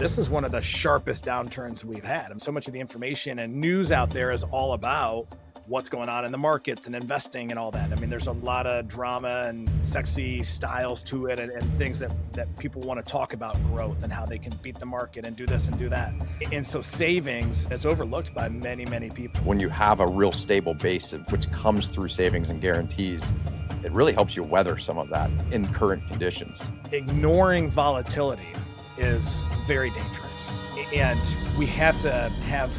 This is one of the sharpest downturns we've had. And so much of the information and news out there is all about what's going on in the markets and investing and all that. I mean, there's a lot of drama and sexy styles to it and things that people want to talk about growth and how they can beat the market and do this and do that. And so savings is overlooked by many, many people. When you have a real stable base, which comes through savings and guarantees, it really helps you weather some of that in current conditions. Ignoring volatility is very dangerous. And we have to have,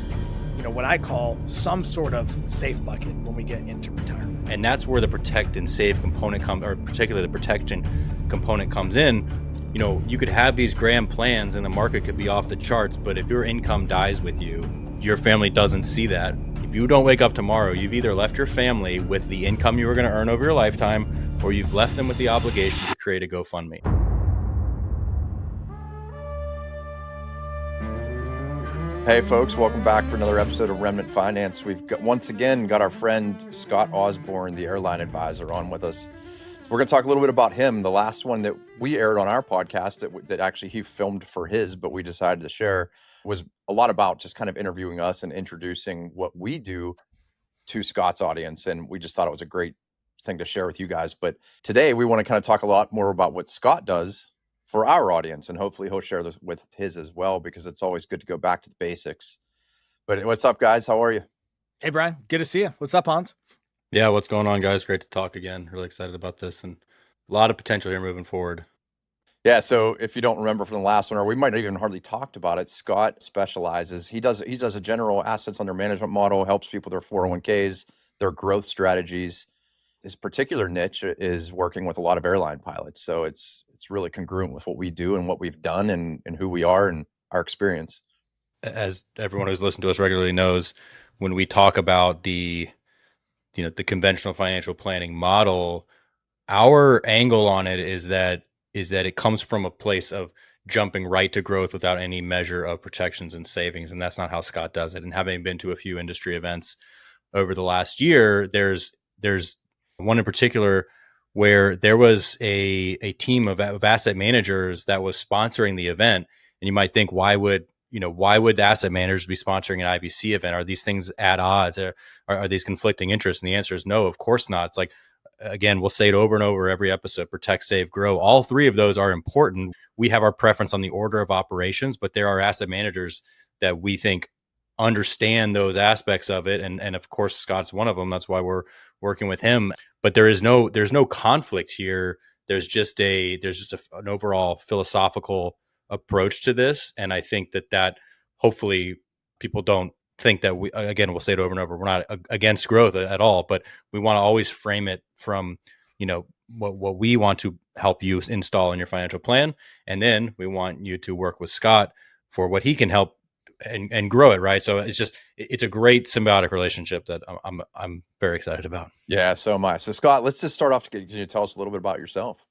what I call some sort of safe bucket when we get into retirement. And that's where the protect and save component or particularly the protection component comes in. You could have these grand plans and the market could be off the charts, but if your income dies with you, your family doesn't see that. If you don't wake up tomorrow, you've either left your family with the income you were going to earn over your lifetime, or you've left them with the obligation to create a GoFundMe. Hey folks, welcome back for another episode of Remnant Finance. We've once again got our friend Scott Osborne, the airline advisor, on with us. We're going to talk a little bit about him. The last one that we aired on our podcast that actually he filmed for his, but we decided to share, was a lot about just kind of interviewing us and introducing what we do to Scott's audience. And we just thought it was a great thing to share with you guys. But today we want to kind of talk a lot more about what Scott does for our audience, and hopefully he'll share this with his as well, because it's always good to go back to the basics. But what's up, guys? How are you? Hey, Brian. Good to see you. What's up, Hans? Yeah, what's going on, guys? Great to talk again. Really excited about this and a lot of potential here moving forward. Yeah, so if you don't remember from the last one, or we might not even hardly talked about it, Scott specializes. He does a general assets under management model, helps people with their 401ks, their growth strategies. His particular niche is working with a lot of airline pilots. So it's really congruent with what we do and what we've done and who we are and our experience. As everyone who's listened to us regularly knows, when we talk about the conventional financial planning model, our angle on it is that it comes from a place of jumping right to growth without any measure of protections and savings. And that's not how Scott does it. And having been to a few industry events over the last year, there's one in particular where there was a team of asset managers that was sponsoring the event. And you might think, why would the asset managers be sponsoring an IBC event? Are these things at odds? Are these conflicting interests? And the answer is no, of course not. It's like, again, we'll say it over and over every episode: protect, save, grow. All three of those are important. We have our preference on the order of operations, but there are asset managers that we think understand those aspects of it. And of course, Scott's one of them. That's why we're working with him. But there's no conflict here. There's just an overall philosophical approach to this. And I think that hopefully people don't think that we'll say it over and over, we're not against growth at all, but we want to always frame it from, what we want to help you install in your financial plan. And then we want you to work with Scott for what he can help and grow it. Right. So it's a great symbiotic relationship that I'm very excited about. Yeah, so am I. So Scott, let's just start off. Can you tell us a little bit about yourself?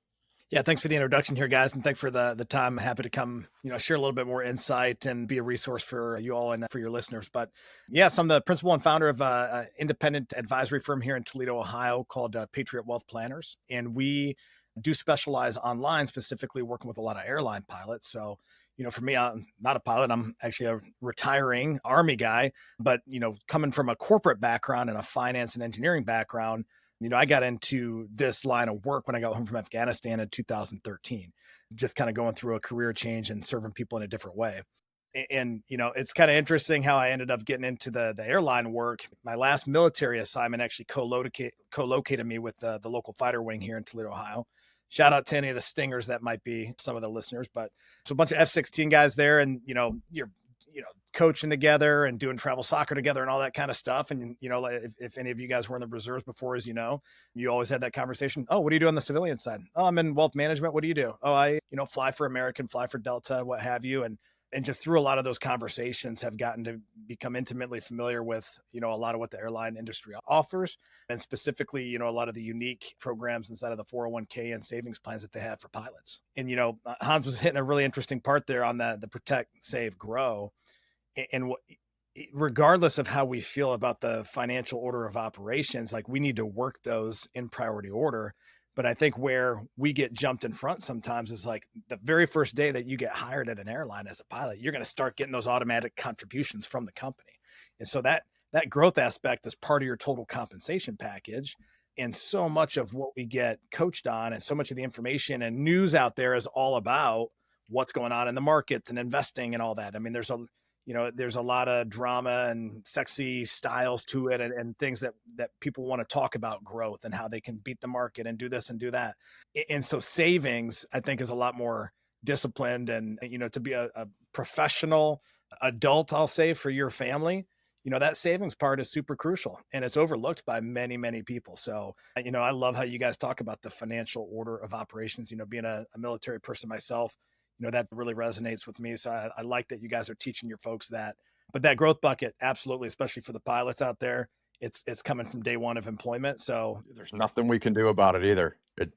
Yeah, thanks for the introduction here, guys, and thanks for the time. I'm happy to come, share a little bit more insight and be a resource for you all and for your listeners. But yes, I'm the principal and founder of an independent advisory firm here in Toledo, Ohio, called Patriot Wealth Planners, and we do specialize online, specifically working with a lot of airline pilots. So, for me, I'm not a pilot. I'm actually a retiring Army guy, but coming from a corporate background and a finance and engineering background. I got into this line of work when I got home from Afghanistan in 2013, just kind of going through a career change and serving people in a different way. And, it's kind of interesting how I ended up getting into the airline work. My last military assignment actually co-located me with the local fighter wing here in Toledo, Ohio. Shout out to any of the Stingers that might be some of the listeners, but so a bunch of F-16 guys there, and, you're coaching together and doing travel soccer together and all that kind of stuff. And, if any of you guys were in the reserves before, as you always had that conversation. Oh, what do you do on the civilian side? Oh, I'm in wealth management. What do you do? Oh, I, fly for American, fly for Delta, what have you. And just through a lot of those conversations have gotten to become intimately familiar with, a lot of what the airline industry offers, and specifically, a lot of the unique programs inside of the 401k and savings plans that they have for pilots. And, Hans was hitting a really interesting part there on the protect, save, grow. And regardless of how we feel about the financial order of operations, like we need to work those in priority order. But I think where we get jumped in front sometimes is like the very first day that you get hired at an airline as a pilot, you're going to start getting those automatic contributions from the company. And so that growth aspect is part of your total compensation package. And so much of what we get coached on and so much of the information and news out there is all about what's going on in the markets and investing and all that. I mean, there's a lot of drama and sexy styles to it and things that people want to talk about growth and how they can beat the market and do this and do that. And so savings, I think, is a lot more disciplined and, to be a professional adult, I'll say, for your family, that savings part is super crucial and it's overlooked by many, many people. So, I love how you guys talk about the financial order of operations, being a military person myself, that really resonates with me. So I like that you guys are teaching your folks that, but that growth bucket, absolutely, especially for the pilots out there, it's coming from day one of employment. So There's nothing we can do about it either. It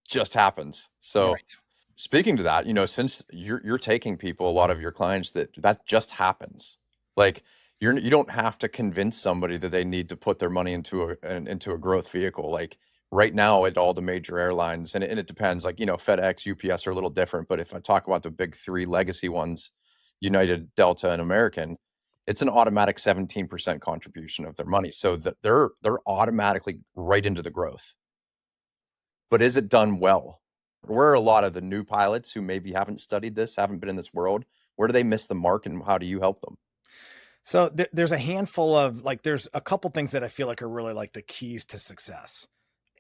just happens. So right. Speaking to that, since you're taking people, a lot of your clients that just happens. Like you don't have to convince somebody that they need to put their money into a growth vehicle. Like right now at all the major airlines, and it depends. Like FedEx, UPS are a little different, but if I talk about the big three legacy ones, United, Delta, and American, it's an automatic 17% contribution of their money, so that they're automatically right into the growth. But is it done well? Where are a lot of the new pilots who maybe haven't studied this, haven't been in this world? Where do they miss the mark, and how do you help them? So there's a handful of there's a couple things that I feel like are really like the keys to success.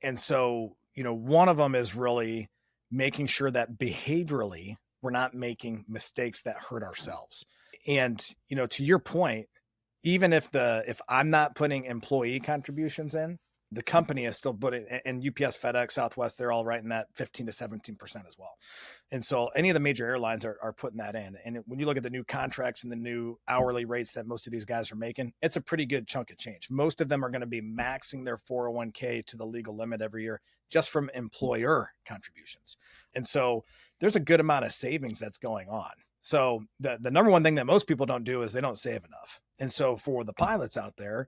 And so, one of them is really making sure that behaviorally we're not making mistakes that hurt ourselves. And, to your point, even if I'm not putting employee contributions in, the company is still putting, and UPS, FedEx, Southwest, they're all right in that 15 to 17% as well. And so any of the major airlines are putting that in. And when you look at the new contracts and the new hourly rates that most of these guys are making, it's a pretty good chunk of change. Most of them are going to be maxing their 401k to the legal limit every year just from employer contributions. And so there's a good amount of savings that's going on. So the number one thing that most people don't do is they don't save enough. And so for the pilots out there,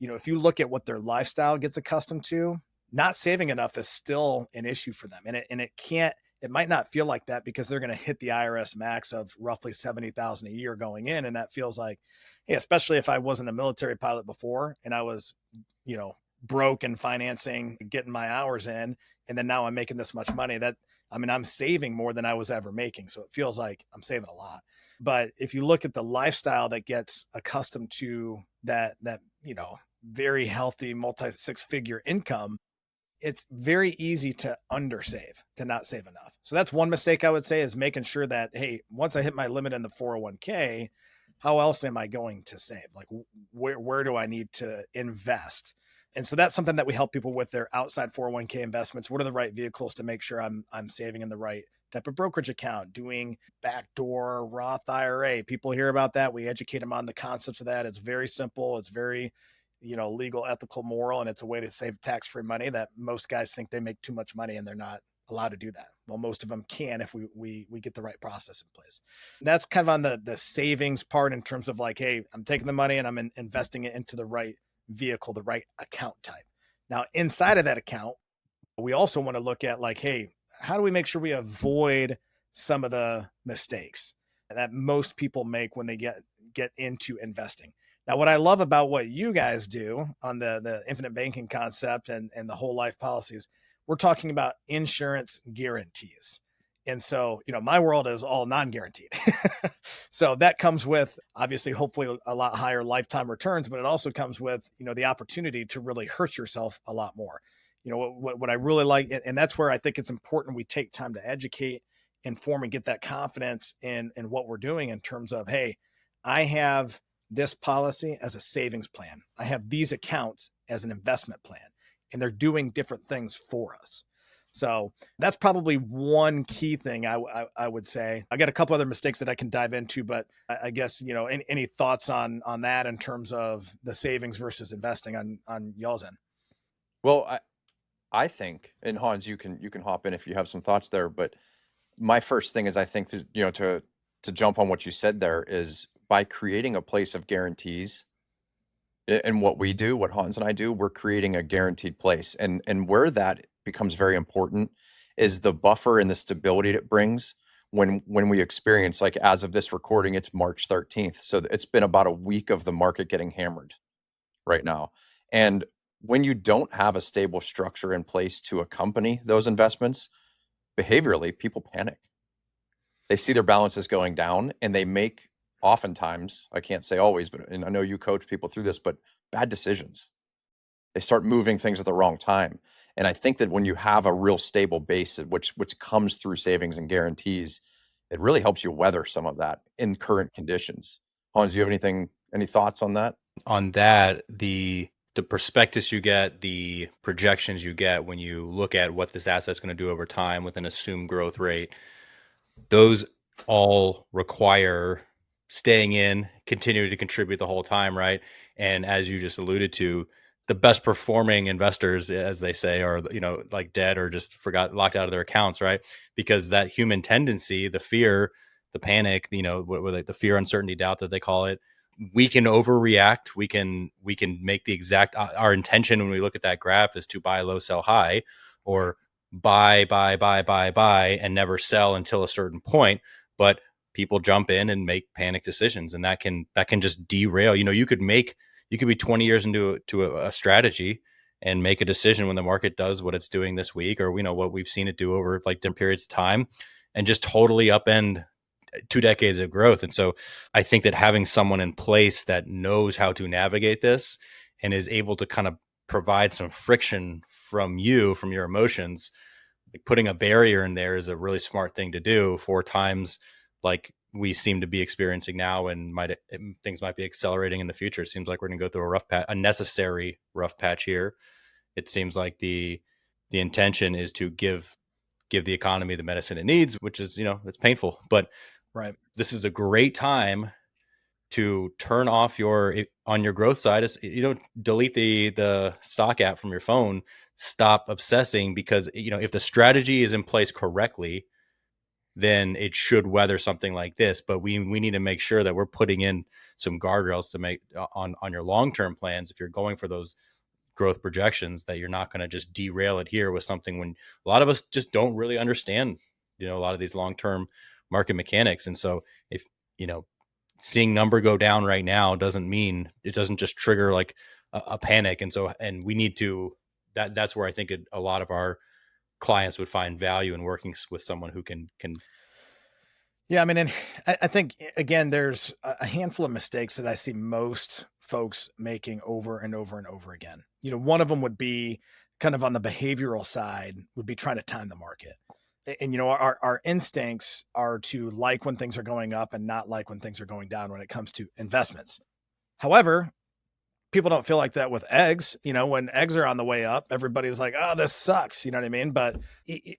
if you look at what their lifestyle gets accustomed to, not saving enough is still an issue for them. And it might not feel like that because they're going to hit the IRS max of roughly 70,000 a year going in. And that feels like, hey, especially if I wasn't a military pilot before and I was, broke and financing, getting my hours in, and then now I'm making this much money I'm saving more than I was ever making. So it feels like I'm saving a lot. But if you look at the lifestyle that gets accustomed to that, very healthy multi-six-figure income, it's very easy to undersave, to not save enough. So that's one mistake I would say, is making sure that, hey, once I hit my limit in the 401k, how else am I going to save? Like where do I need to invest? And so that's something that we help people with their outside 401k investments. What are the right vehicles to make sure I'm saving in the right type of brokerage account, doing backdoor Roth IRA. People hear about that. We educate them on the concepts of that. It's very simple. It's very, legal, ethical, moral, and it's a way to save tax-free money that most guys think they make too much money and they're not allowed to do that. Well, most of them can if we get the right process in place. That's kind of on the savings part in terms of like, hey, I'm taking the money and I'm investing it into the right vehicle, the right account type. Now, inside of that account, we also want to look at like, hey, how do we make sure we avoid some of the mistakes that most people make when they get into investing? Now, what I love about what you guys do on the infinite banking concept and the whole life policies, we're talking about insurance guarantees. And so, my world is all non-guaranteed. So that comes with obviously, hopefully a lot higher lifetime returns, but it also comes with, the opportunity to really hurt yourself a lot more. What I really like, and that's where I think it's important we take time to educate, inform, and get that confidence in what we're doing in terms of, hey, I have this policy as a savings plan. I have these accounts as an investment plan, and they're doing different things for us. So that's probably one key thing I would say. I got a couple other mistakes that I can dive into, but I guess, any thoughts on that in terms of the savings versus investing on y'all's end? Well, I think, and Hans, you can hop in if you have some thoughts there, but my first thing is, I think to jump on what you said there, is by creating a place of guarantees. And what we do, what Hans and I do, we're creating a guaranteed place. And where that becomes very important is the buffer and the stability it brings when we experience, like as of this recording, it's March 13th. So it's been about a week of the market getting hammered right now. And when you don't have a stable structure in place to accompany those investments, behaviorally, people panic. They see their balances going down and they make, oftentimes, I can't say always, but and I know you coach people through this, but bad decisions. They start moving things at the wrong time. And I think that when you have a real stable base, which comes through savings and guarantees, it really helps you weather some of that in current conditions. Hans, do you have any thoughts on that? On that, the prospectus you get, the projections you get when you look at what this asset's going to do over time with an assumed growth rate, those all require staying in, continuing to contribute the whole time, right? And as you just alluded to, the best performing investors, as they say, are, like dead or just locked out of their accounts, right? Because that human tendency, the fear, the panic, the fear, uncertainty, doubt that they call it, we can overreact. We can make the exact, our intention when we look at that graph is to buy low, sell high, or buy, and never sell until a certain point. But people jump in and make panic decisions, and that can just derail. You could be 20 years into a strategy and make a decision when the market does what it's doing this week, or what we've seen it do over like different periods of time, and just totally upend 2 decades of growth. And so I think that having someone in place that knows how to navigate this and is able to kind of provide some friction from your emotions, like putting a barrier in there, is a really smart thing to do for times like we seem to be experiencing now, and things might be accelerating in the future. It seems like we're going to go through a necessary rough patch here. It seems like the intention is to give the economy the medicine it needs, which is, it's painful, but Right. this is a great time to turn off on your growth side. Delete the stock app from your phone, stop obsessing, because, if the strategy is in place correctly, then it should weather something like this. But we need to make sure that we're putting in some guardrails to make on your long-term plans. If you're going for those growth projections, that you're not going to just derail it here with something when a lot of us just don't really understand, a lot of these long-term market mechanics. And so if, seeing number go down right now doesn't mean, it doesn't just trigger like a panic. And we need to, that's where I think a lot of our clients would find value in working with someone who can. Yeah, I mean, and I think, again, there's a handful of mistakes that I see most folks making over and over and over again. One of them would be kind of on the behavioral side, would be trying to time the market. And, our instincts are to like when things are going up and not like when things are going down when it comes to investments. However, people don't feel like that with eggs. When eggs are on the way up, everybody's like, oh, this sucks. You know what I mean? But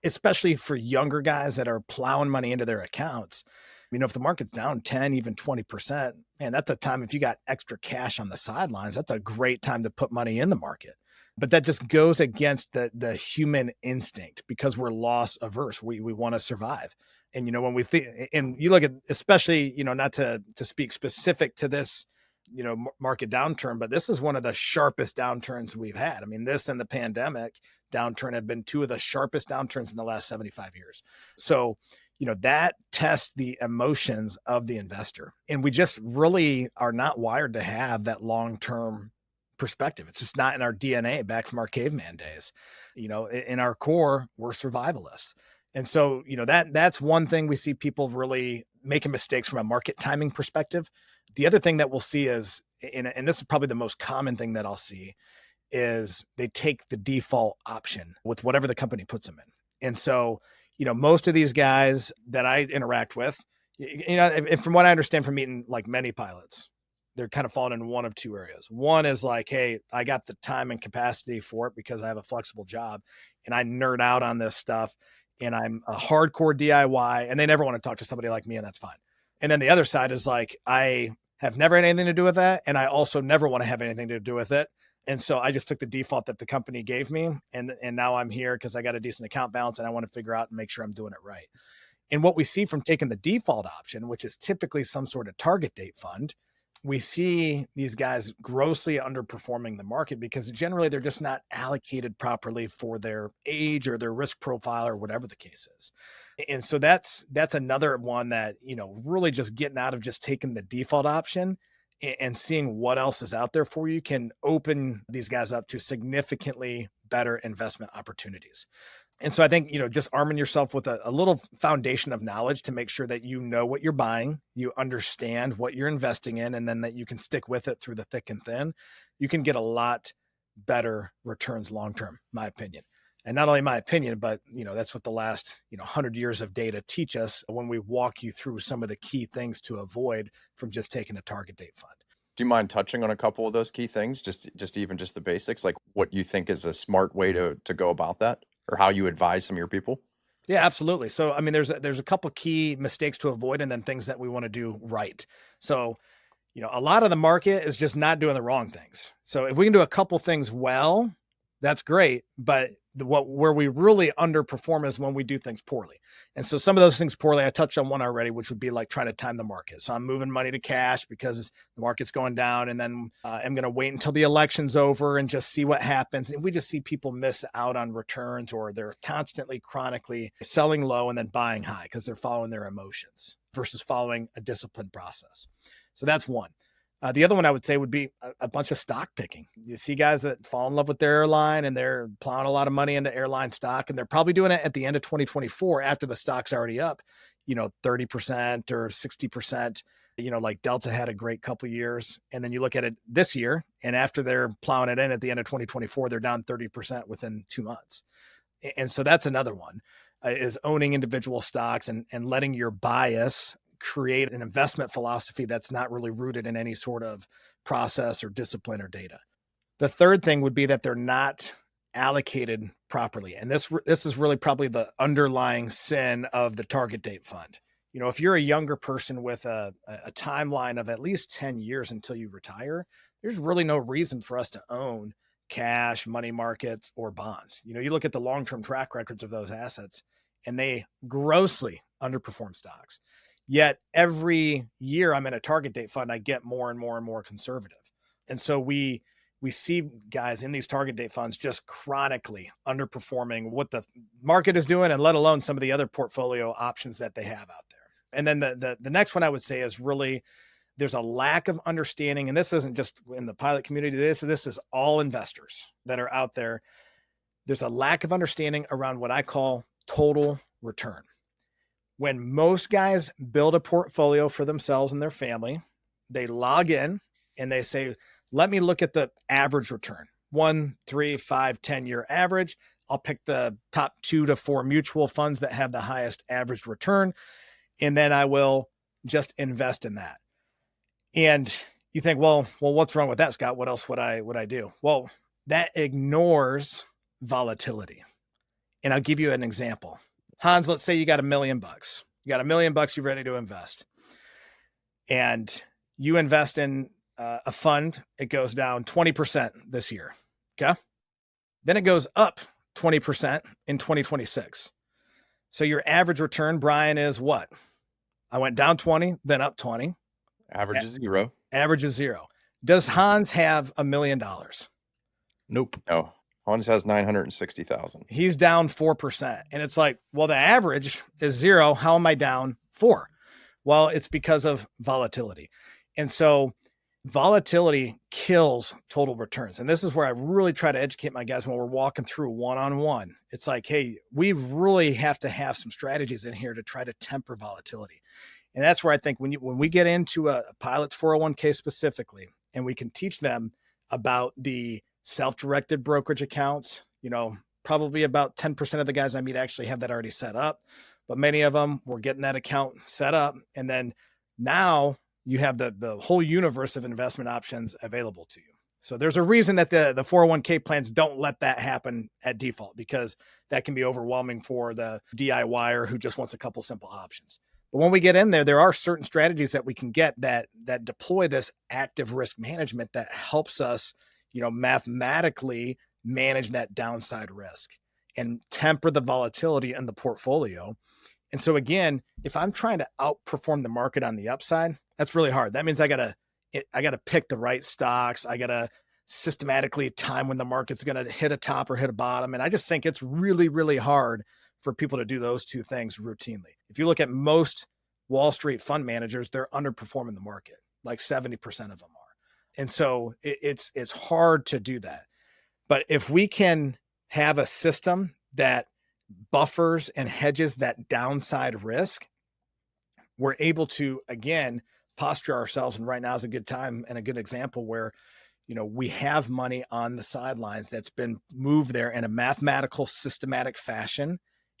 especially for younger guys that are plowing money into their accounts, if the market's down 10, even 20%, man, that's a time, if you got extra cash on the sidelines, that's a great time to put money in the market. But that just goes against the human instinct, because we're loss averse. We want to survive. And, when we think, and you look at, especially, not to speak specific to this, market downturn, but this is one of the sharpest downturns we've had. I mean, this and the pandemic downturn have been two of the sharpest downturns in the last 75 years. So, that tests the emotions of the investor. And we just really are not wired to have that long-term perspective. It's just not in our DNA back from our caveman days. In our core, we're survivalists. And so, that's one thing we see people really making mistakes from a market timing perspective. The other thing that we'll see is, and this is probably the most common thing that I'll see, is they take the default option with whatever the company puts them in. And so, most of these guys that I interact with, and from what I understand from meeting like many pilots, they're kind of falling in one of two areas. One is like, hey, I got the time and capacity for it because I have a flexible job and I nerd out on this stuff and I'm a hardcore DIY, and they never want to talk to somebody like me, and that's fine. And then the other side is like, I have never had anything to do with that, and I also never want to have anything to do with it. And so I just took the default that the company gave me, and now I'm here because I got a decent account balance and I want to figure out and make sure I'm doing it right. And what we see from taking the default option, which is typically some sort of target date fund, we see these guys grossly underperforming the market because generally they're just not allocated properly for their age or their risk profile or whatever the case is. And so that's another one that, really just getting out of just taking the default option and seeing what else is out there for you can open these guys up to significantly better investment opportunities. And so I think, just arming yourself with a little foundation of knowledge to make sure that you know what you're buying, you understand what you're investing in, and then that you can stick with it through the thick and thin, you can get a lot better returns long-term, my opinion. And not only my opinion, but, that's what the last, 100 years of data teach us when we walk you through some of the key things to avoid from just taking a target date fund. Do you mind touching on a couple of those key things? Just the basics, like what you think is a smart way to go about that, or how you advise some of your people? Yeah, absolutely. So, I mean, there's a couple key mistakes to avoid and then things that we want to do right. So, a lot of the market is just not doing the wrong things. So if we can do a couple things well, that's great. But where we really underperform is when we do things poorly. And so some of those things poorly, I touched on one already, which would be like trying to time the market. So I'm moving money to cash because the market's going down, and then I'm going to wait until the election's over and just see what happens. And we just see people miss out on returns, or they're constantly chronically selling low and then buying high because they're following their emotions versus following a disciplined process. So that's one. The other one I would say would be a bunch of stock picking. You see guys that fall in love with their airline and they're plowing a lot of money into airline stock, and they're probably doing it at the end of 2024 after the stock's already up, 30% or 60%. Like Delta had a great couple of years. And then you look at it this year, and after they're plowing it in at the end of 2024, they're down 30% within 2 months. And so that's another one, is owning individual stocks and letting your bias create an investment philosophy that's not really rooted in any sort of process or discipline or data. The third thing would be that they're not allocated properly. And this is really probably the underlying sin of the target date fund. If you're a younger person with a timeline of at least 10 years until you retire, there's really no reason for us to own cash, money markets, or bonds. You look at the long-term track records of those assets, and they grossly underperform stocks. Yet every year I'm in a target date fund, I get more and more and more conservative. And so we see guys in these target date funds just chronically underperforming what the market is doing, and let alone some of the other portfolio options that they have out there. And then the next one I would say is really, there's a lack of understanding, and this isn't just in the pilot community, this is all investors that are out there. There's a lack of understanding around what I call total return. When most guys build a portfolio for themselves and their family, they log in and they say, let me look at the average return, 1, 3, 5, 10-year average. I'll pick the top 2 to 4 mutual funds that have the highest average return, and then I will just invest in that. And you think, well, what's wrong with that, Scott? What else would I do? Well, that ignores volatility. And I'll give you an example. Hans, let's say you got $1 million. You got $1 million, you're ready to invest. And you invest in a fund, it goes down 20% this year. Okay. Then it goes up 20% in 2026. So your average return, Brian, is what? I went down 20, then up 20. Average is zero. Average is zero. Does Hans have $1 million? Nope. No. Hans has 960,000. He's down 4%. And it's like, well, the average is zero. How am I down 4? Well, it's because of volatility. And so volatility kills total returns. And this is where I really try to educate my guys when we're walking through one-on-one. It's like, hey, we really have to have some strategies in here to try to temper volatility. And that's where I think when we get into a pilot's 401k specifically, and we can teach them about the self-directed brokerage accounts, probably about 10% of the guys I meet actually have that already set up, but many of them were getting that account set up. And then now you have the whole universe of investment options available to you. So there's a reason that the 401k plans don't let that happen at default, because that can be overwhelming for the DIYer who just wants a couple simple options. But when we get in there are certain strategies that we can get that deploy this active risk management that helps us, mathematically manage that downside risk and temper the volatility in the portfolio. And so again, if I'm trying to outperform the market on the upside, that's really hard. That means I got to I got to pick the right stocks. I got to systematically time when the market's going to hit a top or hit a bottom. And I just think it's really, really hard for people to do those two things routinely. If you look at most Wall Street fund managers, they're underperforming the market, like 70% of them are. And so it's hard to do that. But if we can have a system that buffers and hedges that downside risk, we're able to, again, posture ourselves. And right now is a good time and a good example where, we have money on the sidelines that's been moved there in a mathematical, systematic fashion.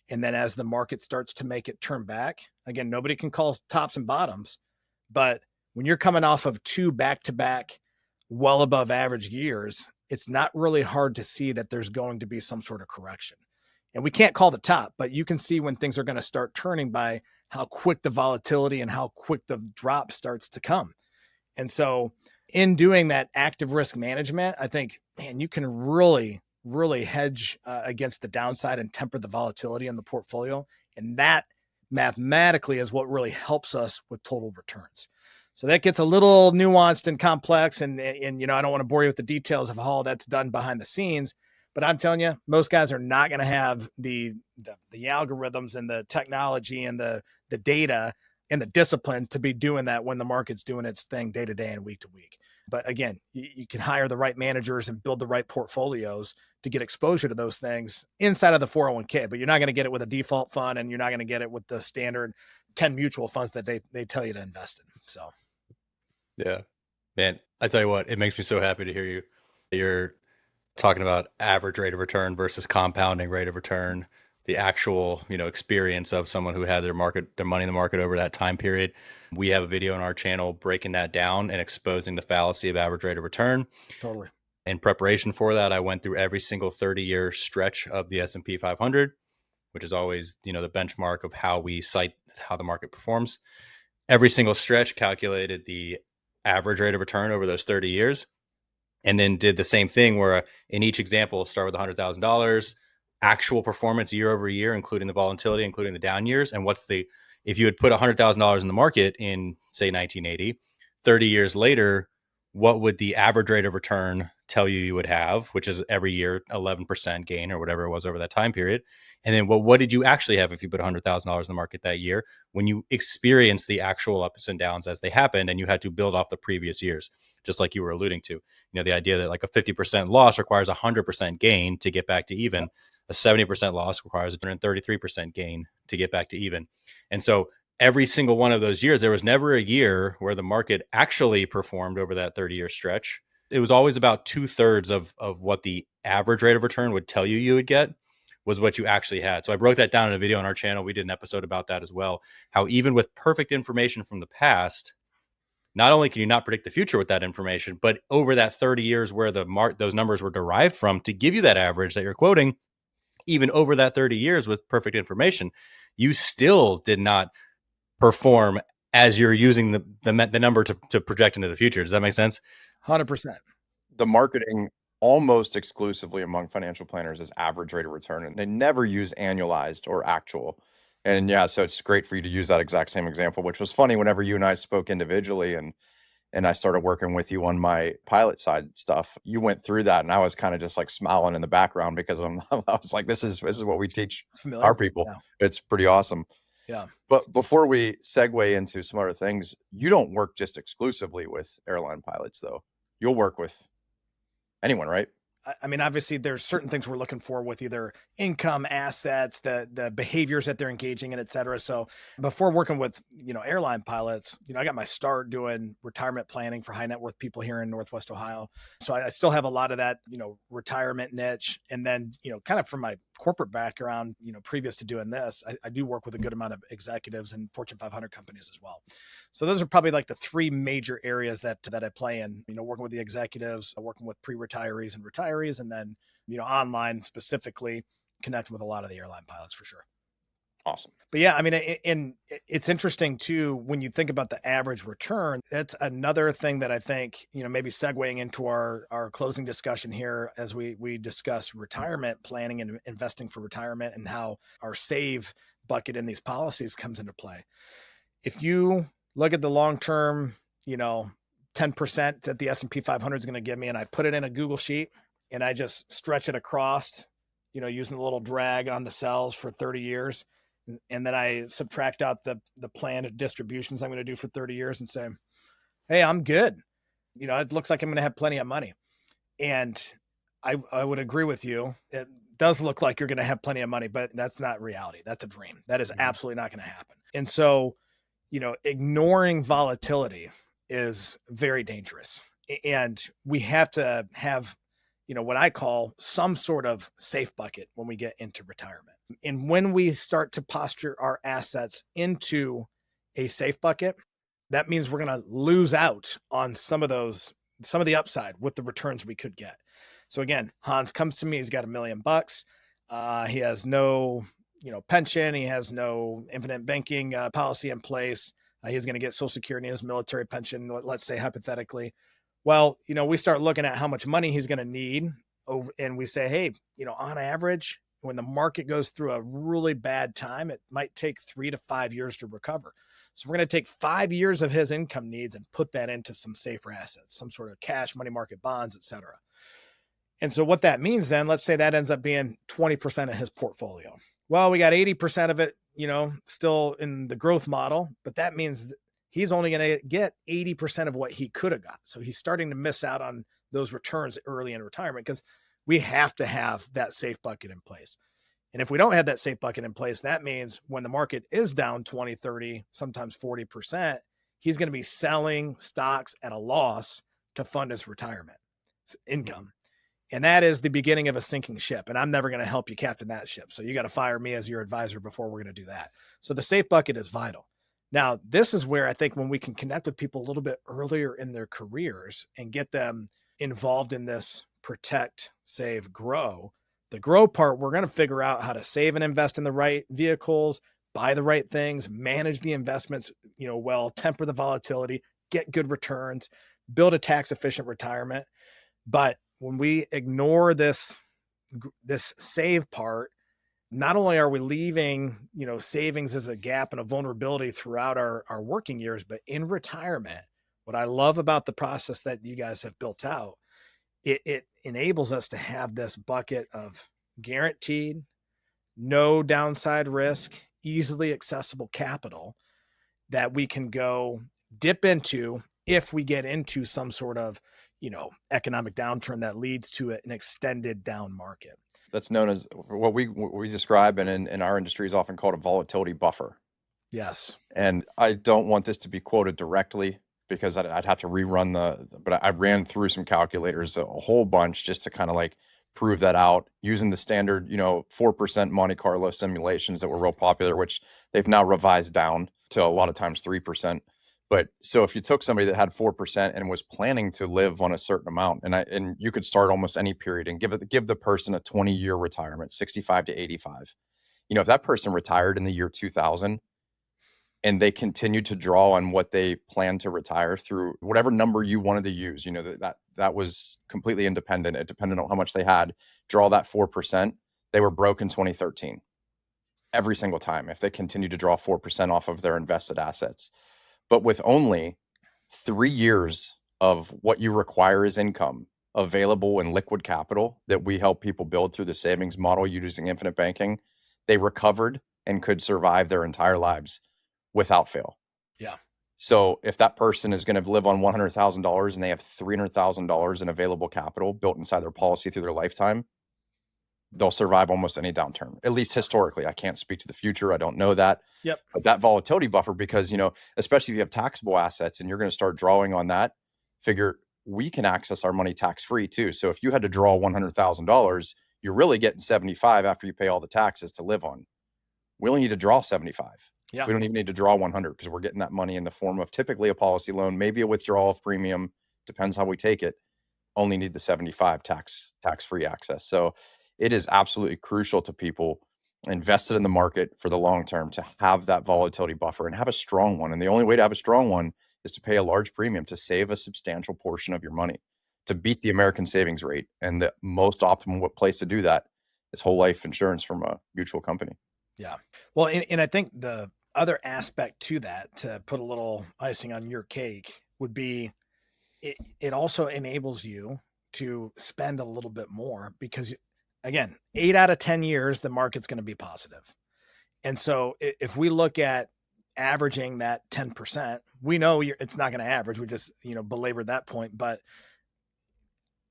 And then as the market starts to make it turn back, again, nobody can call tops and bottoms, but when you're coming off of 2 back-to-back well above average years, it's not really hard to see that there's going to be some sort of correction. And we can't call the top, but you can see when things are going to start turning by how quick the volatility and how quick the drop starts to come. And so in doing that active risk management, I think, man, you can really, really hedge against the downside and temper the volatility in the portfolio. And that mathematically is what really helps us with total returns. So that gets a little nuanced and complex. And I don't want to bore you with the details of how that's done behind the scenes, but I'm telling you, most guys are not going to have the algorithms and the technology and the data and the discipline to be doing that when the market's doing its thing day to day and week to week. But again, you can hire the right managers and build the right portfolios to get exposure to those things inside of the 401k, but you're not going to get it with a default fund, and you're not going to get it with the standard 10 mutual funds that they tell you to invest in. So. Yeah, man, I tell you what, it makes me so happy to hear you. You're talking about average rate of return versus compounding rate of return, the actual, experience of someone who had their money in the market over that time period. We have a video on our channel breaking that down and exposing the fallacy of average rate of return. Totally. In preparation for that, I went through every single 30-year stretch of the S&P 500, which is always, the benchmark of how we cite how the market performs. Every single stretch calculated the average rate of return over those 30 years. And then did the same thing where in each example, start with $100,000, actual performance year over year, including the volatility, including the down years. And if you had put $100,000 in the market in, say, 1980, 30 years later, what would the average rate of return tell you would have, which is every year 11% gain or whatever it was over that time period? And then what did you actually have if you put $100,000 in the market that year when you experienced the actual ups and downs as they happened and you had to build off the previous years, just like you were alluding to? The idea that like a 50% loss requires 100% gain to get back to even. A 70% loss requires a 133% gain to get back to even. And so every single one of those years, there was never a year where the market actually performed over that 30-year stretch. It was always about 2/3 of what the average rate of return would tell you would get was what you actually had. So I broke that down in a video on our channel. We did an episode about that as well. How even with perfect information from the past, not only can you not predict the future with that information, but over that 30 years where those numbers were derived from to give you that average that you're quoting, even over that 30 years with perfect information, you still did not perform as you're using the number to project into the future. Does that make sense? 100%. The marketing almost exclusively among financial planners is average rate of return, and they never use annualized or actual. And yeah, so it's great for you to use that exact same example, which was funny whenever you and I spoke individually and I started working with you on my pilot side stuff. You went through that, and I was kind of just like smiling in the background because I was like, this is what we teach our people. Yeah. It's pretty awesome. Yeah. But before we segue into some other things, you don't work just exclusively with airline pilots, though. You'll work with anyone, right? I mean, obviously there's certain things we're looking for with either income, assets, the behaviors that they're engaging in, et cetera. So before working with, airline pilots, I got my start doing retirement planning for high net worth people here in Northwest Ohio. So I still have a lot of that, retirement niche. And then, kind of from my corporate background, previous to doing this, I do work with a good amount of executives and Fortune 500 companies as well. So those are probably like the 3 major areas that I play in, working with the executives, working with pre-retirees and retirees, and then, online specifically connecting with a lot of the airline pilots for sure. Awesome. But yeah, I mean, and it's interesting too, when you think about the average return, that's another thing that I think, maybe segueing into our closing discussion here as we discuss retirement planning and investing for retirement and how our save bucket in these policies comes into play. If you look at the long-term, 10% that the S&P 500 is going to give me, and I put it in a Google sheet and I just stretch it across, using a little drag on the cells for 30 years. And then I subtract out the plan of distributions I'm going to do for 30 years and say, hey, I'm good. It looks like I'm going to have plenty of money. And I would agree with you. It does look like you're going to have plenty of money, but that's not reality. That's a dream. That is absolutely not going to happen. And so, ignoring volatility is very dangerous. And we have to have, what I call some sort of safe bucket when we get into retirement. And when we start to posture our assets into a safe bucket, that means we're going to lose out on some of the upside with the returns we could get. So again, Hans comes to me, he's got $1 million. He has no, pension. He has no infinite banking policy in place. He's going to get Social Security and his military pension, let's say hypothetically. Well, we start looking at how much money he's going to need and we say, hey, on average, when the market goes through a really bad time, it might take 3 to 5 years to recover. So we're going to take 5 years of his income needs and put that into some safer assets, some sort of cash, money market bonds, et cetera. And so what that means then, let's say that ends up being 20% of his portfolio. Well, we got 80% of it, still in the growth model, but that means he's only going to get 80% of what he could have got. So he's starting to miss out on those returns early in retirement because we have to have that safe bucket in place. And if we don't have that safe bucket in place, that means when the market is down 20, 30, sometimes 40%, he's going to be selling stocks at a loss to fund his retirement income. And that is the beginning of a sinking ship. And I'm never going to help you captain that ship. So you got to fire me as your advisor before we're going to do that. So the safe bucket is vital. Now, this is where I think when we can connect with people a little bit earlier in their careers and get them involved in this protect, save, grow. The grow part, we're going to figure out how to save and invest in the right vehicles, buy the right things, manage the investments, well, temper the volatility, get good returns, build a tax efficient retirement. But when we ignore this save part, not only are we leaving, savings as a gap and a vulnerability throughout our working years, but in retirement, what I love about the process that you guys have built out, it enables us to have this bucket of guaranteed, no downside risk, easily accessible capital that we can go dip into if we get into some sort of, economic downturn that leads to an extended down market. That's known as what we describe and in our industry is often called a volatility buffer. Yes. And I don't want this to be quoted directly because I'd have to rerun but I ran through some calculators, a whole bunch, just to kind of like prove that out using the standard, 4% Monte Carlo simulations that were real popular, which they've now revised down to a lot of times 3%. But so if you took somebody that had 4% and was planning to live on a certain amount, and you could start almost any period and give the person a 20-year retirement, 65 to 85. If that person retired in the year 2000 and they continued to draw on what they plan to retire through whatever number you wanted to use, that was completely independent. It depended on how much they had. Draw that 4%. They were broke in 2013 every single time if they continued to draw 4% off of their invested assets. But with only 3 years of what you require as income available in liquid capital that we help people build through the savings model using infinite banking, they recovered and could survive their entire lives without fail. Yeah. So if that person is going to live on $100,000 and they have $300,000 in available capital built inside their policy through their lifetime, they'll survive almost any downturn, at least historically. I can't speak to the future. I don't know that. Yep. But that volatility buffer, because, especially if you have taxable assets and you're going to start drawing on that, figure we can access our money tax-free too. So if you had to draw $100,000, you're really getting 75 after you pay all the taxes to live on. We only need to draw 75. Yeah. We don't even need to draw 100 because we're getting that money in the form of typically a policy loan, maybe a withdrawal of premium, depends how we take it. Only need the 75 tax-free access. So it is absolutely crucial to people invested in the market for the long term to have that volatility buffer and have a strong one. And the only way to have a strong one is to pay a large premium to save a substantial portion of your money, to beat the American savings rate. And the most optimal place to do that is whole life insurance from a mutual company. Yeah. Well, and I think the other aspect to that, to put a little icing on your cake, would be it also enables you to spend a little bit more because, again, 8 out of 10 years, the market's going to be positive. And so if we look at averaging that 10%, we know it's not going to average. We just, belabored that point. But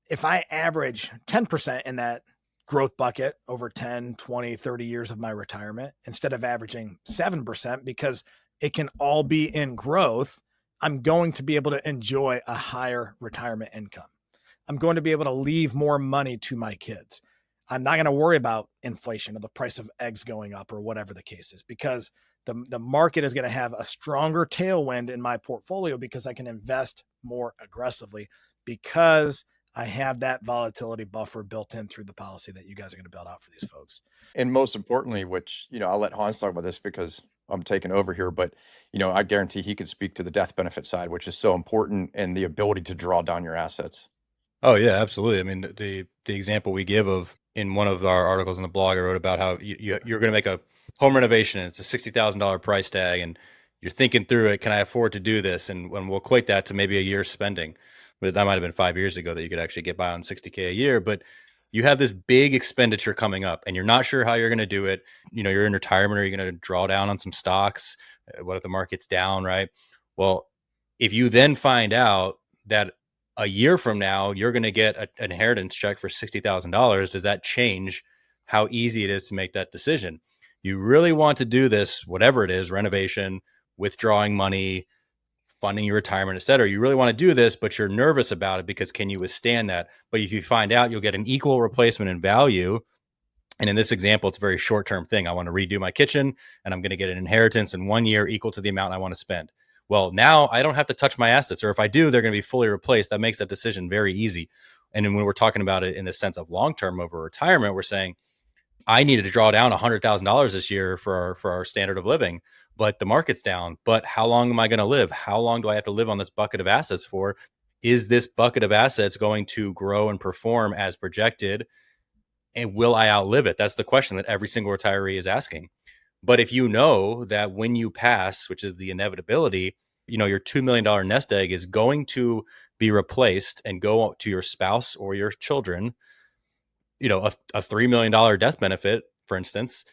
if I average 10% in that growth bucket over 10, 20, 30 years of my retirement, instead of averaging 7%, because it can all be in growth, I'm going to be able to enjoy a higher retirement income. I'm going to be able to leave more money to my kids. I'm not going to worry about inflation or the price of eggs going up or whatever the case is, because the market is going to have a stronger tailwind in my portfolio because I can invest more aggressively because I have that volatility buffer built in through the policy that you guys are going to build out for these folks. And most importantly, which, I'll let Hans talk about this because I'm taking over here, but, I guarantee he could speak to the death benefit side, which is so important, and the ability to draw down your assets. Oh yeah, absolutely. I mean, the example we give of in one of our articles in the blog, I wrote about how you're going to make a home renovation and it's a $60,000 price tag, and you're thinking through it. Can I afford to do this? And we'll equate that to maybe a year's spending. But that might have been 5 years ago that you could actually get by on $60K a year. But you have this big expenditure coming up, and you're not sure how you're going to do it. You're in retirement, or you're going to draw down on some stocks. What if the market's down, right? Well, if you then find out that a year from now, you're going to get an inheritance check for $60,000. Does that change how easy it is to make that decision? You really want to do this, whatever it is, renovation, withdrawing money, funding your retirement, et cetera. You really want to do this, but you're nervous about it because can you withstand that? But if you find out you'll get an equal replacement in value, and in this example, it's a very short-term thing. I want to redo my kitchen and I'm going to get an inheritance in 1 year equal to the amount I want to spend. Well, now I don't have to touch my assets, or if I do, they're going to be fully replaced. That makes that decision very easy. And then when we're talking about it in the sense of long-term over retirement, we're saying, I needed to draw down $100,000 this year for our standard of living, but the market's down. But how long am I going to live? How long do I have to live on this bucket of assets for? Is this bucket of assets going to grow and perform as projected? And will I outlive it? That's the question that every single retiree is asking. But if you know that when you pass, which is the inevitability, your $2 million nest egg is going to be replaced and go to your spouse or your children, a $3 million death benefit, for instance,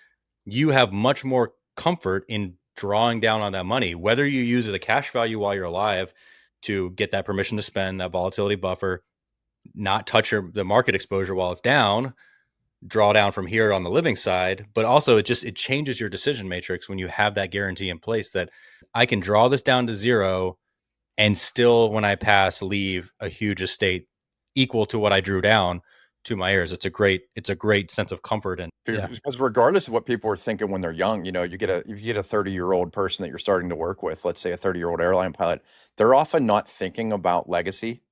you have much more comfort in drawing down on that money, whether you use it a cash value while you're alive to get that permission to spend, that volatility buffer, not touch the market exposure while it's down, draw down from here on the living side. But also it changes your decision matrix when you have that guarantee in place that I can draw this down to zero and still, when I pass, leave a huge estate equal to what I drew down to my heirs. It's a great sense of comfort. And because regardless of what people are thinking when they're young, if you get a 30-year-old person that you're starting to work with, let's say a 30-year-old airline pilot, they're often not thinking about legacy.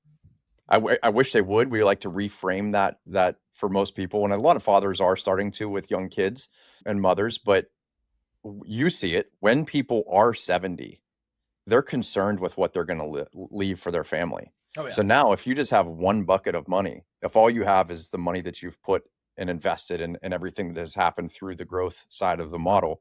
I wish they would. We like to reframe that for most people, and a lot of fathers are starting to with young kids and mothers. But you see it when people are 70, they're concerned with what they're going to leave for their family. Oh, yeah. So now, if you just have one bucket of money, if all you have is the money that you've put and invested in and everything that has happened through the growth side of the model,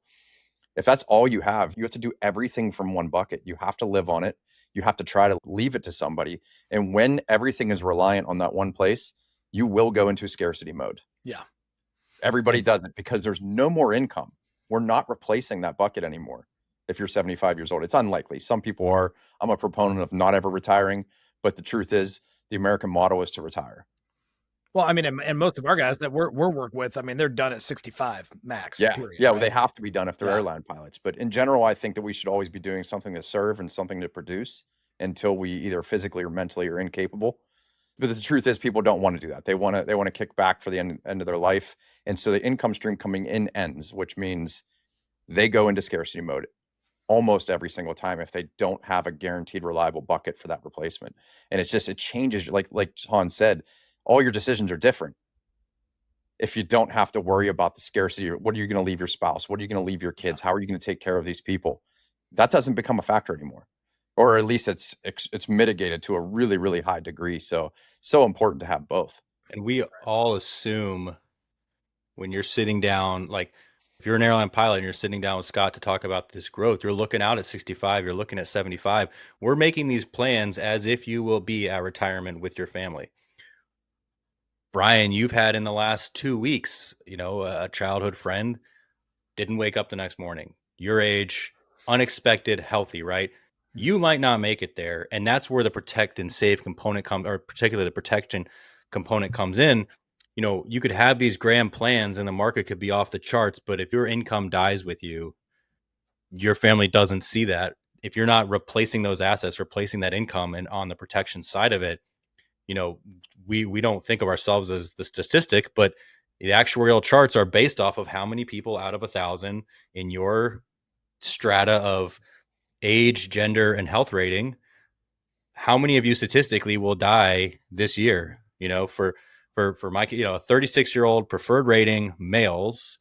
if that's all you have to do everything from one bucket. You have to live on it. You have to try to leave it to somebody. And when everything is reliant on that one place, you will go into scarcity mode. Yeah. Everybody does it because there's no more income. We're not replacing that bucket anymore. If you're 75 years old, it's unlikely. Some people are. I'm a proponent of not ever retiring, but the truth is the American model is to retire. Well, I mean, and most of our guys that we're working with, I mean, they're done at 65 max. Yeah. Period, Yeah. right? Well, they have to be done if they're airline pilots. But in general, I think that we should always be doing something to serve and something to produce until we either physically or mentally are incapable. But the truth is people don't want to do that. They want to kick back for the end of their life. And so the income stream coming in ends, which means they go into scarcity mode almost every single time if they don't have a guaranteed reliable bucket for that replacement. And it changes, like Hans said, all your decisions are different. If you don't have to worry about the scarcity, what are you going to leave your spouse? What are you going to leave your kids? How are you going to take care of these people? That doesn't become a factor anymore, or at least it's mitigated to a really, really high degree. So important to have both. we all assume when you're sitting down, like if you're an airline pilot and you're sitting down with Scott to talk about this growth, you're looking out at 65, you're looking at 75. We're making these plans as if you will be at retirement with your family. Brian, you've had in the last 2 weeks, a childhood friend didn't wake up the next morning. Your age, unexpected, healthy, right? You might not make it there. And that's where the protect and save component comes, or particularly the protection component comes in. You could have these grand plans and the market could be off the charts, but if your income dies with you, your family doesn't see that. If you're not replacing those assets, replacing that income and on the protection side of it, we don't think of ourselves as the statistic, but the actuarial charts are based off of how many people out of 1,000 in your strata of age, gender, and health rating, how many of you statistically will die this year? For my, a 36-year-old preferred rating males,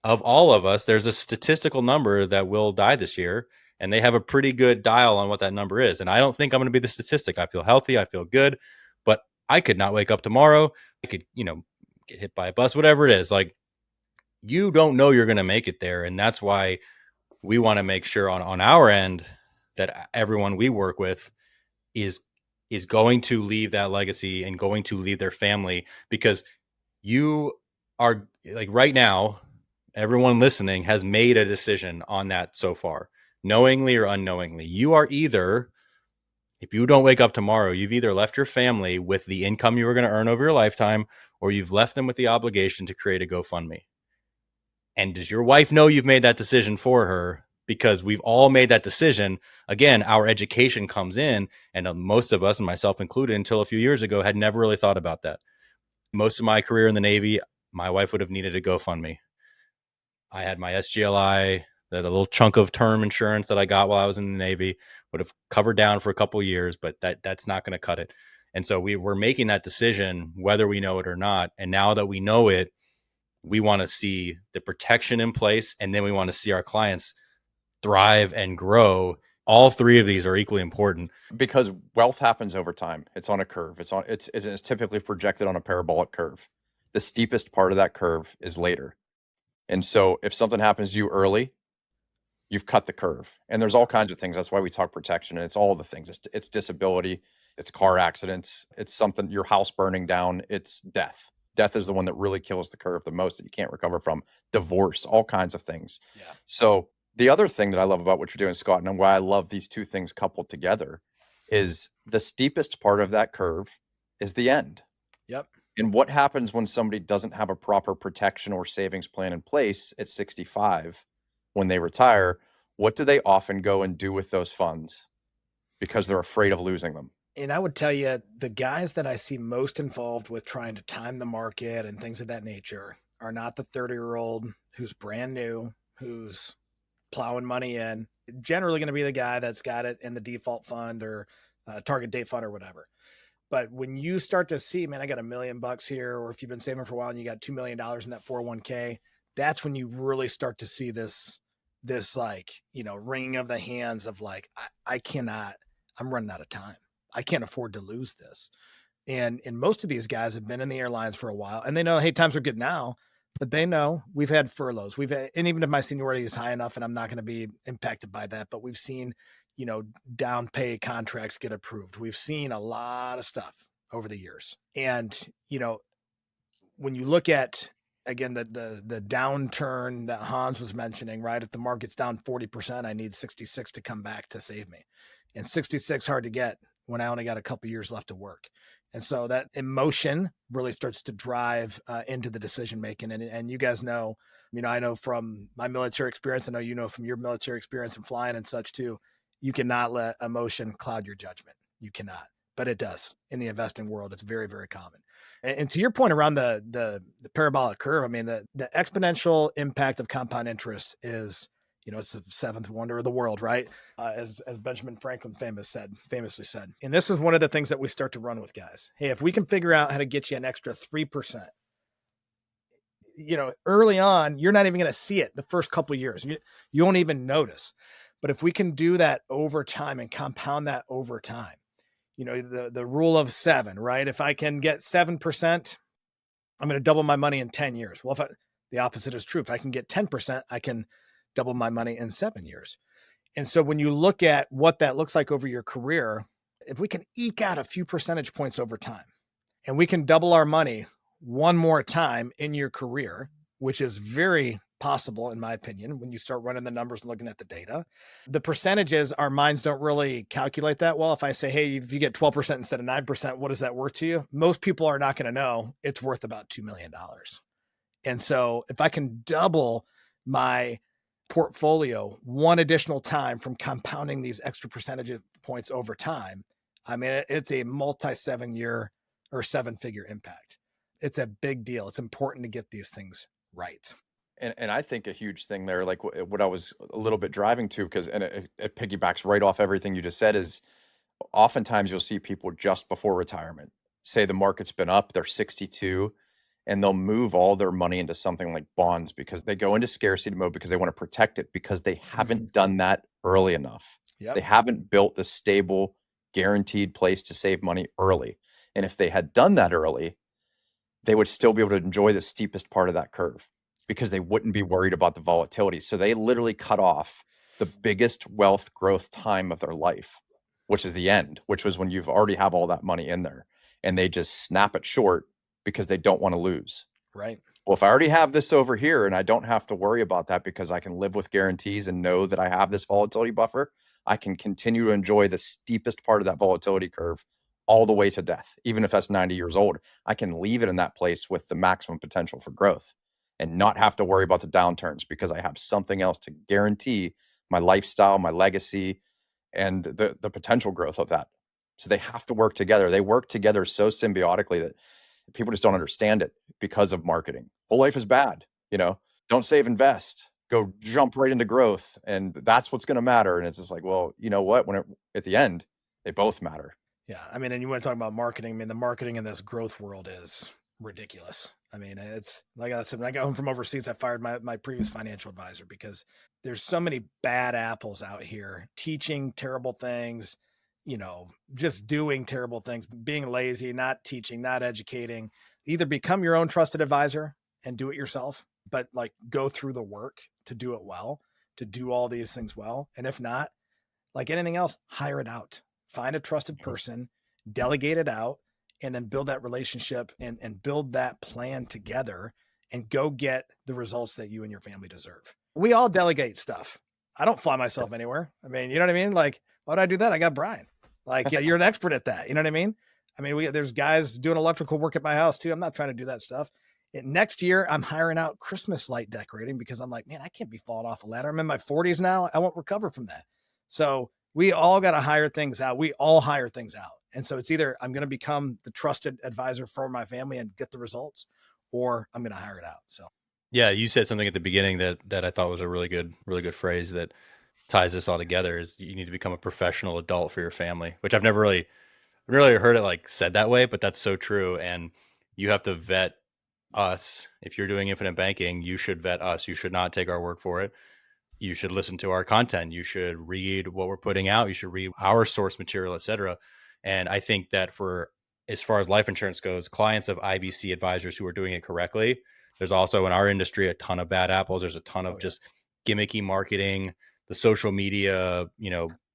of all of us, there's a statistical number that will die this year, and they have a pretty good dial on what that number is. And I don't think I'm going to be the statistic. I feel healthy. I feel good, but I could not wake up tomorrow. I could, get hit by a bus, whatever it is. Like, you don't know you're going to make it there. And that's why we want to make sure on our end that everyone we work with is going to leave that legacy and going to leave their family, because you are, like, right now, everyone listening has made a decision on that so far, knowingly or unknowingly. You are either, if you don't wake up tomorrow, you've either left your family with the income you were going to earn over your lifetime, or you've left them with the obligation to create a GoFundMe. And does your wife know you've made that decision for her? Because we've all made that decision. Again, our education comes in, and most of us, and myself included, until a few years ago, had never really thought about that. Most of my career in the Navy, my wife would have needed a GoFundMe. I had my SGLI, the little chunk of term insurance that I got while I was in the Navy, would have covered down for a couple of years, but that's not going to cut it. And so we're making that decision whether we know it or not. And now that we know it, we want to see the protection in place, and then we want to see our clients thrive and grow. All three of these are equally important, because wealth happens over time. It's on a curve. It's typically projected on a parabolic curve. The steepest part of that curve is later. And so if something happens to you early, you've cut the curve. And there's all kinds of things. That's why we talk protection. And it's all the things. It's disability, it's car accidents, it's something, your house burning down, it's death. Death is the one that really kills the curve the most, that you can't recover from. Divorce, all kinds of things. Yeah. So the other thing that I love about what you're doing, Scott, and why I love these two things coupled together, is the steepest part of that curve is the end. Yep. And what happens when somebody doesn't have a proper protection or savings plan in place at 65 when they retire? What do they often go and do with those funds? Because they're afraid of losing them. And I would tell you, the guys that I see most involved with trying to time the market and things of that nature are not the 30-year-old who's brand new, who's plowing money in. Generally going to be the guy that's got it in the default fund or target date fund or whatever. But when you start to see, man, I got $1 million here, or if you've been saving for a while and you got $2 million in that 401k, that's when you really start to see this like, wringing of the hands of like, I cannot, I'm running out of time. I can't afford to lose this. And most of these guys have been in the airlines for a while, and they know, hey, times are good now, but they know we've had furloughs. And even if my seniority is high enough and I'm not going to be impacted by that, but we've seen, down pay contracts get approved. We've seen a lot of stuff over the years. And, when you look at, again, the downturn that Hans was mentioning, right? If the market's down 40%, I need 66 to come back to save me. And 66 hard to get when I only got a couple years left to work. And so that emotion really starts to drive into the decision-making. And you guys know, I know from my military experience, I know, from your military experience and flying and such too, you cannot let emotion cloud your judgment. You cannot, but it does in the investing world. It's very, very common. And to your point around the parabolic curve, the exponential impact of compound interest is, it's the seventh wonder of the world, right? As Benjamin Franklin famously said. And this is one of the things that we start to run with, guys. Hey, if we can figure out how to get you an extra 3%, early on, you're not even going to see it the first couple of years. You won't even notice. But if we can do that over time and compound that over time, the rule of 7, right? If I can get 7%, I'm going to double my money in 10 years. Well, The opposite is true. If I can get 10%, I can double my money in 7 years. And so when you look at what that looks like over your career, if we can eke out a few percentage points over time and we can double our money one more time in your career, which is very possible, in my opinion, when you start running the numbers and looking at the data. The percentages, our minds don't really calculate that well. If I say, hey, if you get 12% instead of 9%, what is that worth to you? Most people are not going to know it's worth about $2 million. And so if I can double my portfolio one additional time from compounding these extra percentage points over time, I mean, it's a multi-7-year or 7-figure impact. It's a big deal. It's important to get these things right. And I think a huge thing there, like what I was a little bit driving to, because it piggybacks right off everything you just said, is oftentimes you'll see people just before retirement, say the market's been up, they're 62, and they'll move all their money into something like bonds because they go into scarcity mode because they want to protect it because they haven't done that early enough. Yep. They haven't built the stable, guaranteed place to save money early. And if they had done that early, they would still be able to enjoy the steepest part of that curve because they wouldn't be worried about the volatility. So they literally cut off the biggest wealth growth time of their life, which is the end, which was when you've already have all that money in there, and they just snap it short because they don't want to lose. Right. Well, if I already have this over here and I don't have to worry about that because I can live with guarantees and know that I have this volatility buffer, I can continue to enjoy the steepest part of that volatility curve all the way to death. Even if that's 90 years old, I can leave it in that place with the maximum potential for growth and not have to worry about the downturns because I have something else to guarantee my lifestyle, my legacy, and the potential growth of that. So they have to work together. They work together so symbiotically that people just don't understand it because of marketing. Whole life is bad, don't save, invest, go jump right into growth. And that's what's going to matter. And it's just like, well, you know what, at the end, they both matter. Yeah. I mean, and you want to talk about marketing. I mean, the marketing in this growth world is ridiculous. I mean, it's like I said, when I got home from overseas, I fired my previous financial advisor because there's so many bad apples out here teaching terrible things, just doing terrible things, being lazy, not teaching, not educating. Either become your own trusted advisor and do it yourself, but like go through the work to do it well, to do all these things well. And if not, like anything else, hire it out, find a trusted person, delegate it out, and then build that relationship and build that plan together and go get the results that you and your family deserve. We all delegate stuff. I don't fly myself anywhere. I mean, you know what I mean? Like, why do I do that? I got Brian. Like, yeah, you're an expert at that. You know what I mean? I mean, there's guys doing electrical work at my house too. I'm not trying to do that stuff. Next year, I'm hiring out Christmas light decorating because I'm like, man, I can't be falling off a ladder. I'm in my 40s now. I won't recover from that. So we all got to hire things out. We all hire things out. And so it's either I'm going to become the trusted advisor for my family and get the results, or I'm going to hire it out. So, yeah, you said something at the beginning that I thought was a really good phrase that ties this all together is you need to become a professional adult for your family, which I've never really heard it like said that way, but that's so true. And you have to vet us. If you're doing infinite banking, you should vet us. You should not take our word for it. You should listen to our content. You should read what we're putting out. You should read our source material, etc. And I think that as far as life insurance goes, clients of IBC advisors who are doing it correctly, there's also in our industry a ton of bad apples. There's a ton of just gimmicky marketing, the social media,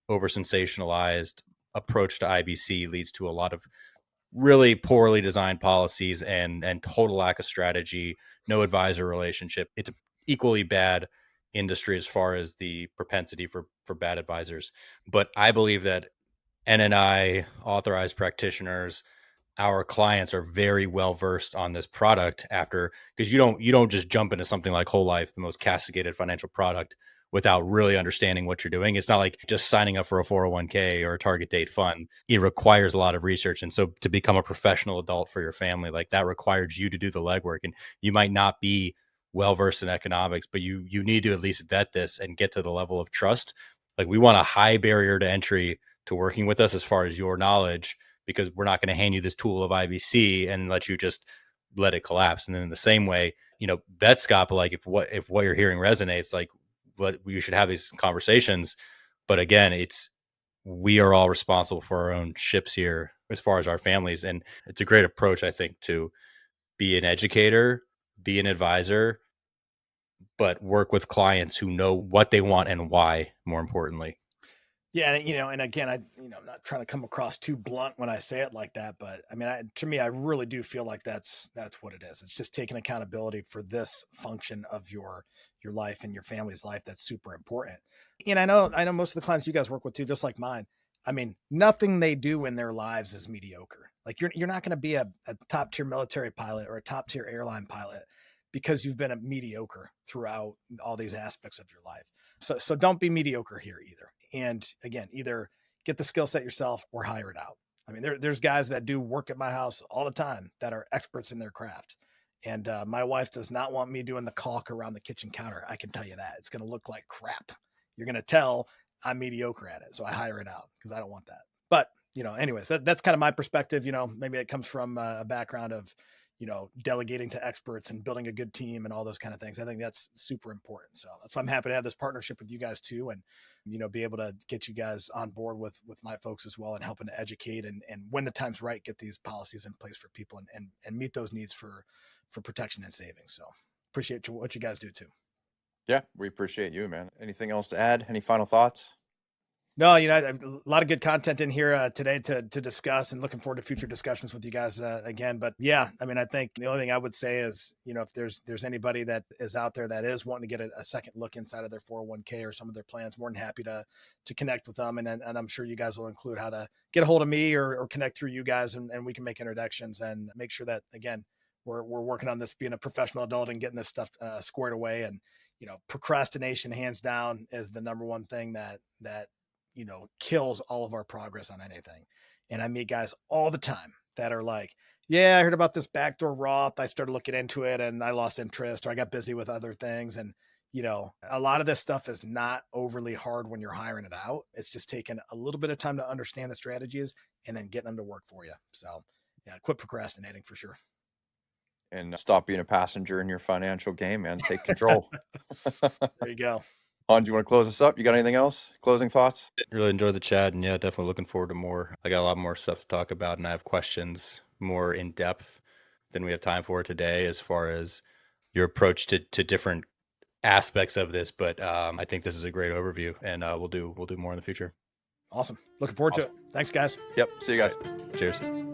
over sensationalized approach to IBC leads to a lot of really poorly designed policies and total lack of strategy, no advisor relationship. It's equally bad industry as far as the propensity for bad advisors. But I believe that NNI authorized practitioners, our clients are very well versed on this product because you don't just jump into something like whole life, the most castigated financial product, without really understanding what you're doing. It's not like just signing up for a 401k or a target date fund. It requires a lot of research. And so to become a professional adult for your family, like that requires you to do the legwork. And you might not be well versed in economics, but you need to at least vet this and get to the level of trust. Like we want a high barrier to entry to working with us as far as your knowledge, because we're not going to hand you this tool of IBC and let you just let it collapse. And then in the same way, vet Scott, but like if what you're hearing resonates, like you should have these conversations. But again, we are all responsible for our own ships here as far as our families. And it's a great approach, I think, to be an educator, be an advisor, but work with clients who know what they want and why, more importantly. Yeah, and again, I'm not trying to come across too blunt when I say it like that, but I mean, to me, I really do feel like that's what it is. It's just taking accountability for this function of your life and your family's life. That's super important. And I know most of the clients you guys work with too, just like mine. I mean, nothing they do in their lives is mediocre. Like you're not going to be a top tier military pilot or a top tier airline pilot because you've been a mediocre throughout all these aspects of your life. So don't be mediocre here either. And again, either get the skill set yourself or hire it out. I mean, there's guys that do work at my house all the time that are experts in their craft. And my wife does not want me doing the caulk around the kitchen counter. I can tell you that. It's going to look like crap. You're going to tell I'm mediocre at it. So I hire it out because I don't want that. But, anyways, that's kind of my perspective. Maybe it comes from a background of, delegating to experts and building a good team and all those kind of things. I think that's super important. So that's why I'm happy to have this partnership with you guys too. And, be able to get you guys on board with my folks as well and helping to educate and when the time's right, get these policies in place for people and meet those needs for protection and savings. So appreciate what you guys do too. Yeah, we appreciate you, man. Anything else to add? Any final thoughts? No, a lot of good content in here today to discuss, and looking forward to future discussions with you guys again. But yeah, I mean, I think the only thing I would say is, if there's anybody that is out there that is wanting to get a second look inside of their 401k or some of their plans, more than happy to connect with them. And I'm sure you guys will include how to get a hold of me or connect through you guys, and we can make introductions and make sure that, again, we're working on this being a professional adult and getting this stuff squared away. And, procrastination hands down is the number one thing that kills all of our progress on anything. And I meet guys all the time that are like, yeah, I heard about this backdoor Roth. I started looking into it and I lost interest, or I got busy with other things. And, a lot of this stuff is not overly hard when you're hiring it out. It's just taking a little bit of time to understand the strategies and then getting them to work for you. So yeah, quit procrastinating for sure. And stop being a passenger in your financial game, man. Take control. There you go. Han, do you want to close us up? You got anything else? Closing thoughts? Really enjoyed the chat, and yeah, definitely looking forward to more. I got a lot more stuff to talk about, and I have questions more in depth than we have time for today as far as your approach to different aspects of this. But I think this is a great overview, and we'll do more in the future. Awesome. Looking forward to it. Thanks, guys. Yep. See you guys. Cheers.